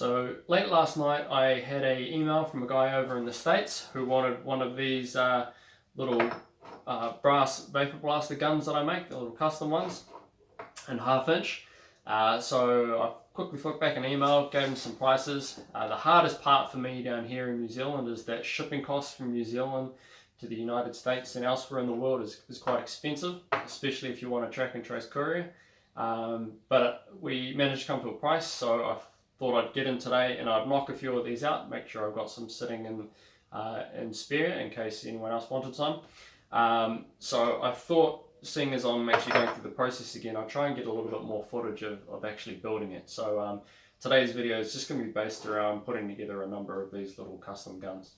So late last night I had an email from a guy over in the States who wanted one of these little brass vapor blaster guns that I make, the little custom ones, and 1/2 inch. So I quickly flicked back an email, gave him some prices. The hardest part for me down here in New Zealand is that shipping costs from New Zealand to the United States and elsewhere in the world is quite expensive, especially if you want a track and trace courier. But we managed to come to a price, so I thought I'd get in today and I'd knock a few of these out, make sure I've got some sitting in spare in case anyone else wanted some. So I thought, seeing as I'm actually going through the process again, I'll try and get a little bit more footage of actually building it. So today's video is just going to be based around putting together a number of these little custom guns.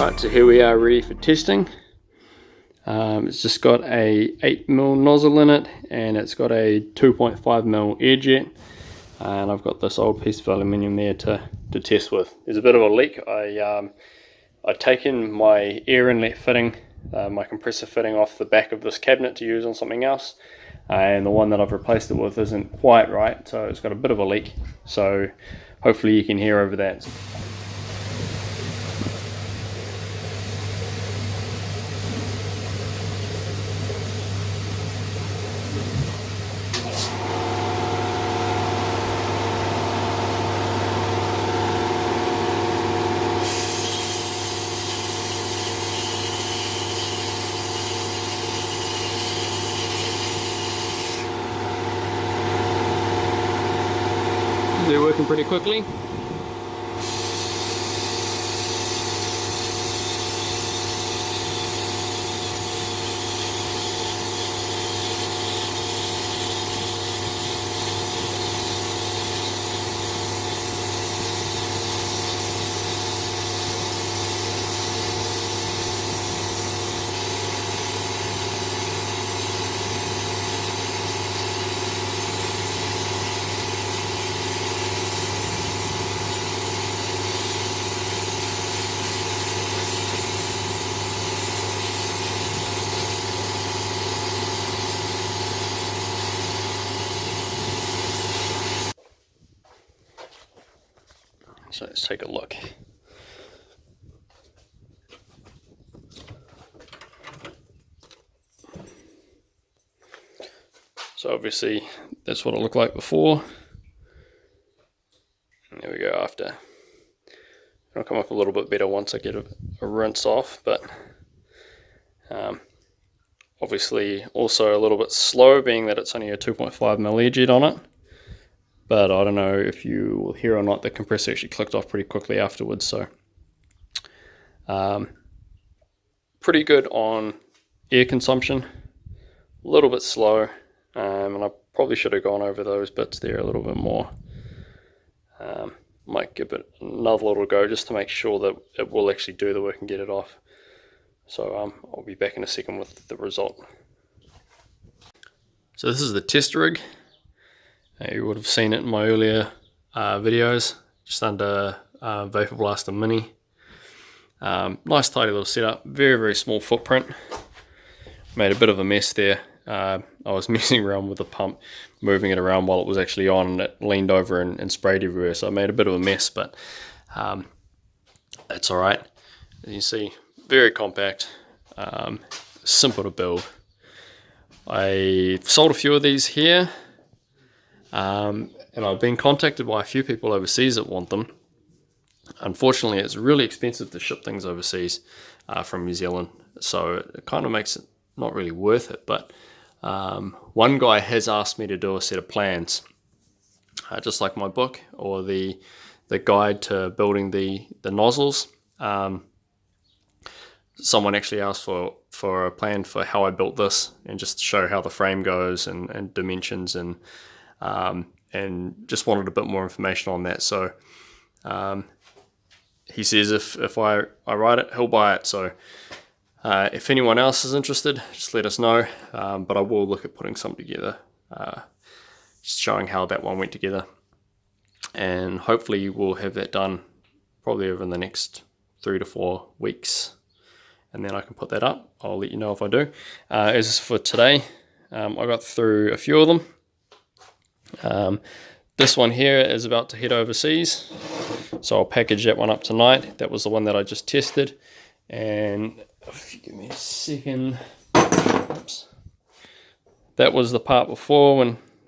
Right, so here we are ready for testing. It's just got a 8mm nozzle in it, and it's got a 2.5mm air jet, and I've got this old piece of aluminium there to test with. There's a bit of a leak. I've taken my air inlet fitting, my compressor fitting off the back of this cabinet to use on something else, and the one that I've replaced it with isn't quite right, so it's got a bit of a leak. So hopefully you can hear over that. They're working pretty quickly. So let's take a look. So obviously that's what it looked like before. And there we go after. It'll come up a little bit better once I get a rinse off, but obviously also a little bit slow, being that it's only a 2.5mm air jet on it. But I don't know if you will hear or not, the compressor actually clicked off pretty quickly afterwards. So pretty good on air consumption, a little bit slow, and I probably should have gone over those bits there a little bit more. Might give it another little go just to make sure that it will actually do the work and get it off. So I'll be back in a second with the result. So this is the test rig. You would have seen it in my earlier videos, just under Vapor Blaster Mini. Nice tidy little setup, very, very small footprint. Made a bit of a mess there. I was messing around with the pump, moving it around while it was actually on, and it leaned over and sprayed everywhere, so I made a bit of a mess, but that's alright. As you see, very compact, simple to build. I sold a few of these here. And I've been contacted by a few people overseas that want them. Unfortunately, it's really expensive to ship things overseas from New Zealand, so it kind of makes it not really worth it. But one guy has asked me to do a set of plans, just like my book or the guide to building the nozzles. Someone actually asked for a plan for how I built this, and just to show how the frame goes and dimensions, and just wanted a bit more information on that. So he says if I write it, he'll buy it. So if anyone else is interested, just let us know. But I will look at putting some together, just showing how that one went together. And hopefully we'll have that done probably over the next 3 to 4 weeks. And then I can put that up. I'll let you know if I do. As for today, I got through a few of them. This one here is about to head overseas, so I'll package that one up tonight. That was the one that I just tested, and if you give me a second, oops. That was the part before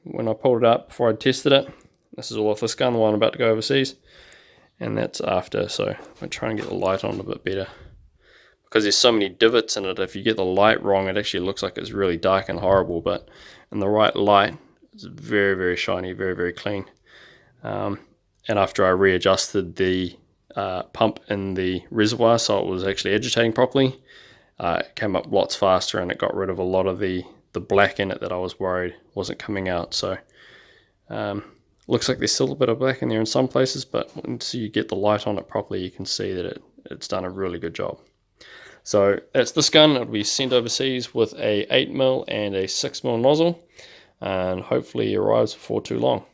when I pulled it up before I tested it. This is all off this gun, the one about to go overseas, and that's after. So I'm trying to get the light on a bit better, because there's so many divots in it. If you get the light wrong, it actually looks like it's really dark and horrible, but in the right light, it's very, very shiny, very, very clean. And after I readjusted the pump in the reservoir so it was actually agitating properly, it came up lots faster, and it got rid of a lot of the black in it that I was worried wasn't coming out. So looks like there's still a bit of black in there in some places, but once you get the light on it properly, you can see that it's done a really good job. So that's this gun. It'll be sent overseas with a 8mm and a 6mm nozzle, and hopefully it arrives before too long.